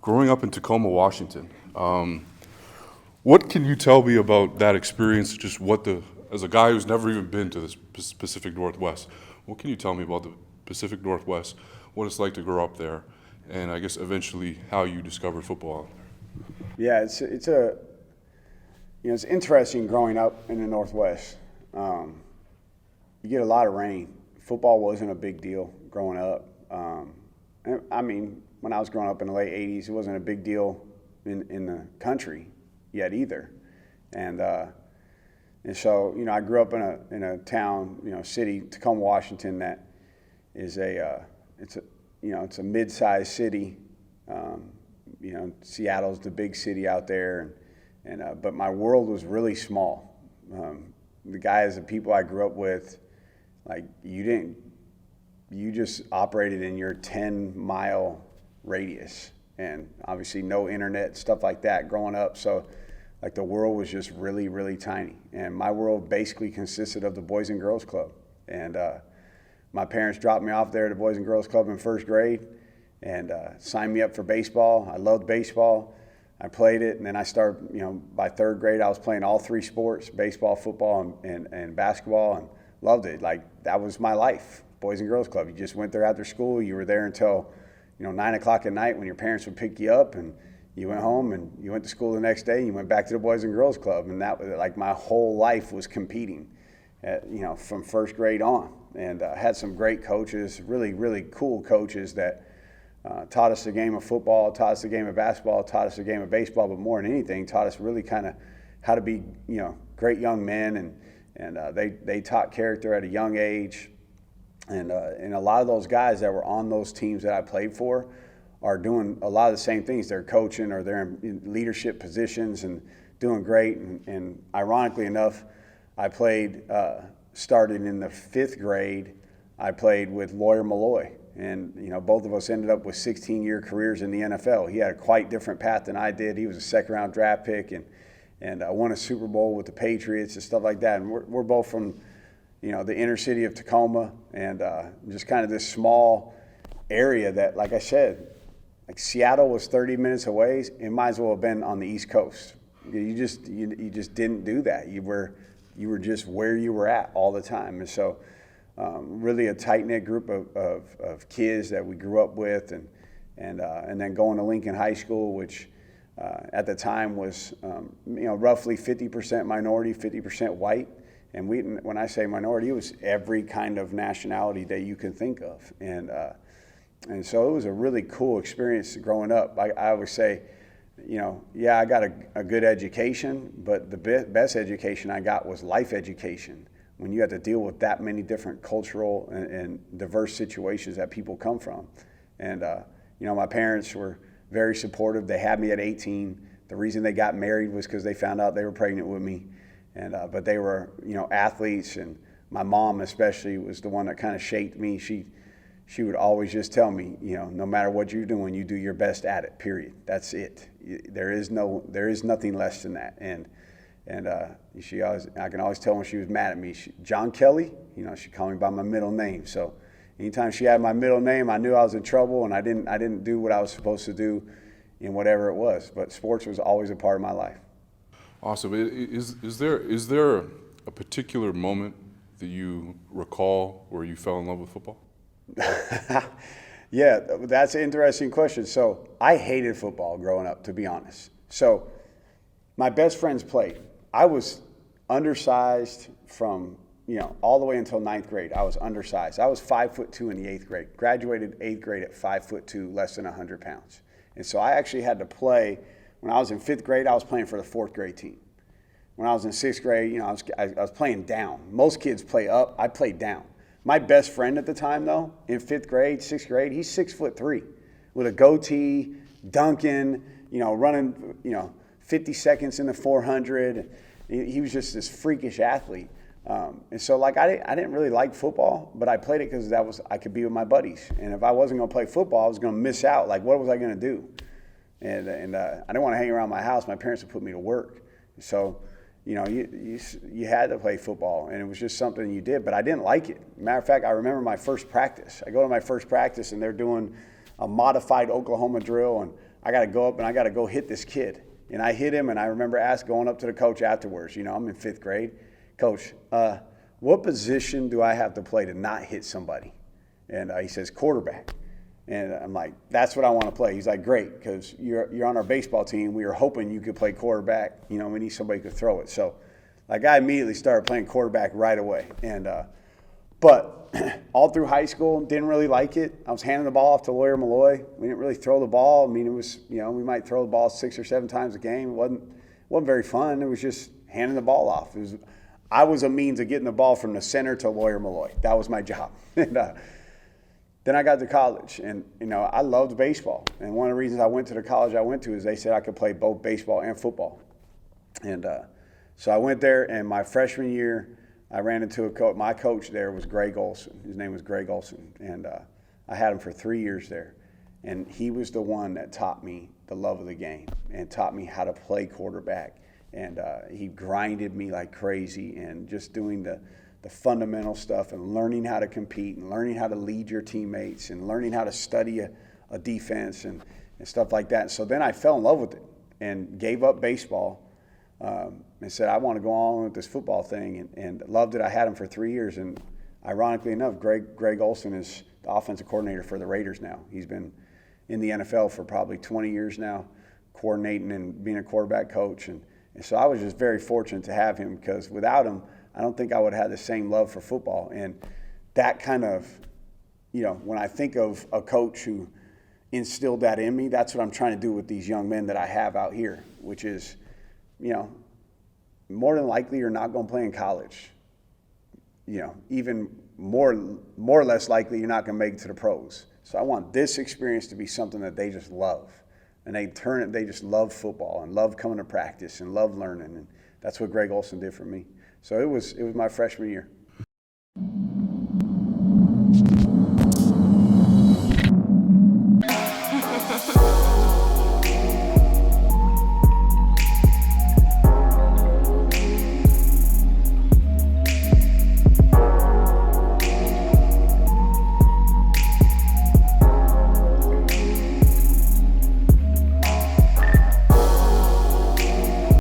Growing up in Tacoma, Washington, what can you tell me about that experience? Just as a guy who's never even been to the Pacific Northwest, what can you tell me about the Pacific Northwest, what it's like to grow up there, and I guess eventually how you discovered football out there? Yeah, it's interesting growing up in the Northwest. You get a lot of rain. Football wasn't a big deal growing up. When I was growing up in the late '80s, it wasn't a big deal in the country yet either. And so I grew up in a town, city, Tacoma, Washington, that is it's a mid-sized city. Seattle's the big city out there, but my world was really small. The guys, the people I grew up with, like you just operated in your 10-mile radius, and obviously no internet, stuff like that growing up. So like the world was just really, really tiny. And my world basically consisted of the Boys and Girls Club. And my parents dropped me off there at the Boys and Girls Club in first grade and signed me up for baseball. I loved baseball. I played it, and then I started, by third grade, I was playing all three sports, baseball, football, and basketball, and loved it. Like, that was my life, Boys and Girls Club. You just went there after school. You were there until, 9 o'clock at night when your parents would pick you up, and you went home, and you went to school the next day, and you went back to the Boys and Girls Club. And that was, like, my whole life was competing, from first grade on. And had some great coaches, really, really cool coaches that taught us the game of football, taught us the game of basketball, taught us the game of baseball, but more than anything, taught us really kind of how to be, great young men, and they taught character at a young age, and a lot of those guys that were on those teams that I played for are doing a lot of the same things. They're coaching or they're in leadership positions and doing great, and ironically enough, I started in the fifth grade. I played with Lawyer Milloy. And, both of us ended up with 16-year careers in the NFL. He had a quite different path than I did. He was a second-round draft pick and won a Super Bowl with the Patriots and stuff like that. And we're both from, the inner city of Tacoma and just kind of this small area that, like I said, like Seattle was 30 minutes away. It might as well have been on the East Coast. You just didn't do that. You were just where you were at all the time. And so really a tight-knit group of kids that we grew up with, and then going to Lincoln High School, which at the time was roughly 50% minority, 50% white. And when I say minority, it was every kind of nationality that you can think of. And so it was a really cool experience growing up. I always say, I got a good education, but the best education I got was life education. When you have to deal with that many different cultural and diverse situations that people come from. And, my parents were very supportive. They had me at 18. The reason they got married was because they found out they were pregnant with me. And but they were, athletes, and my mom especially was the one that kind of shaped me. She would always just tell me, no matter what you're doing, you do your best at it, period. That's it. There is nothing less than that. And I can always tell when she was mad at me. John Kelly, she called me by my middle name. So anytime she had my middle name, I knew I was in trouble, and I didn't do what I was supposed to do in whatever it was. But sports was always a part of my life. Awesome. Is there a particular moment that you recall where you fell in love with football? Yeah, that's an interesting question. So I hated football growing up, to be honest. So my best friends played. I was undersized from, all the way until ninth grade. I was undersized. I was 5'2" in the eighth grade. Graduated eighth grade at 5'2", less than 100 pounds. And so I actually had to play. When I was in fifth grade, I was playing for the fourth grade team. When I was in sixth grade, I was playing down. Most kids play up. I played down. My best friend at the time, though, in fifth grade, sixth grade, he's 6'3", with a goatee, dunking, running, 50 seconds in the 400. He was just this freakish athlete. And so, I didn't really like football, but I played it because I could be with my buddies. And if I wasn't going to play football, I was going to miss out. Like, what was I going to do? And I didn't want to hang around my house. My parents would put me to work. So, you had to play football, and it was just something you did. But I didn't like it. Matter of fact, I remember my first practice. I go to my first practice, and they're doing a modified Oklahoma drill, and I got to go up and I got to go hit this kid. And I hit him, and I remember going up to the coach afterwards. You know, I'm in 5th grade. Coach, what position do I have to play to not hit somebody? And he says, quarterback. And I'm like, that's what I want to play. He's like, great, because you're on our baseball team. We were hoping you could play quarterback. You know, we need somebody who could throw it. So, like, I immediately started playing quarterback right away. And but all through high school, didn't really like it. I was handing the ball off to Lawyer Milloy. We didn't really throw the ball. I mean, it was, you know, we might throw the ball 6 or 7 times a game. It wasn't very fun. It was just handing the ball off. I was a means of getting the ball from the center to Lawyer Milloy. That was my job. And then I got to college, and, you know, I loved baseball. And one of the reasons I went to the college I went to is they said I could play both baseball and football. And so I went there, and my freshman year, I ran into a coach. My coach there was Greg Olson. His name was Greg Olson, and I had him for 3 years there. And he was the one that taught me the love of the game and taught me how to play quarterback. And he grinded me like crazy, and just doing the fundamental stuff and learning how to compete and learning how to lead your teammates and learning how to study a defense and stuff like that. So then I fell in love with it and gave up baseball and said, I want to go on with this football thing, and loved it. I had him for 3 years, and ironically enough, Greg Olson is the offensive coordinator for the Raiders now. He's been in the NFL for probably 20 years now, coordinating and being a quarterback coach. And so I was just very fortunate to have him, because without him, I don't think I would have had the same love for football. And that kind of, you know, when I think of a coach who instilled that in me, that's what I'm trying to do with these young men that I have out here, which is, you know, more than likely you're not going to play in college. You know, even more or less likely you're not going to make it to the pros. So I want this experience to be something that they just love. And they just love football and love coming to practice and love learning. And that's what Greg Olson did for me. So it was my freshman year.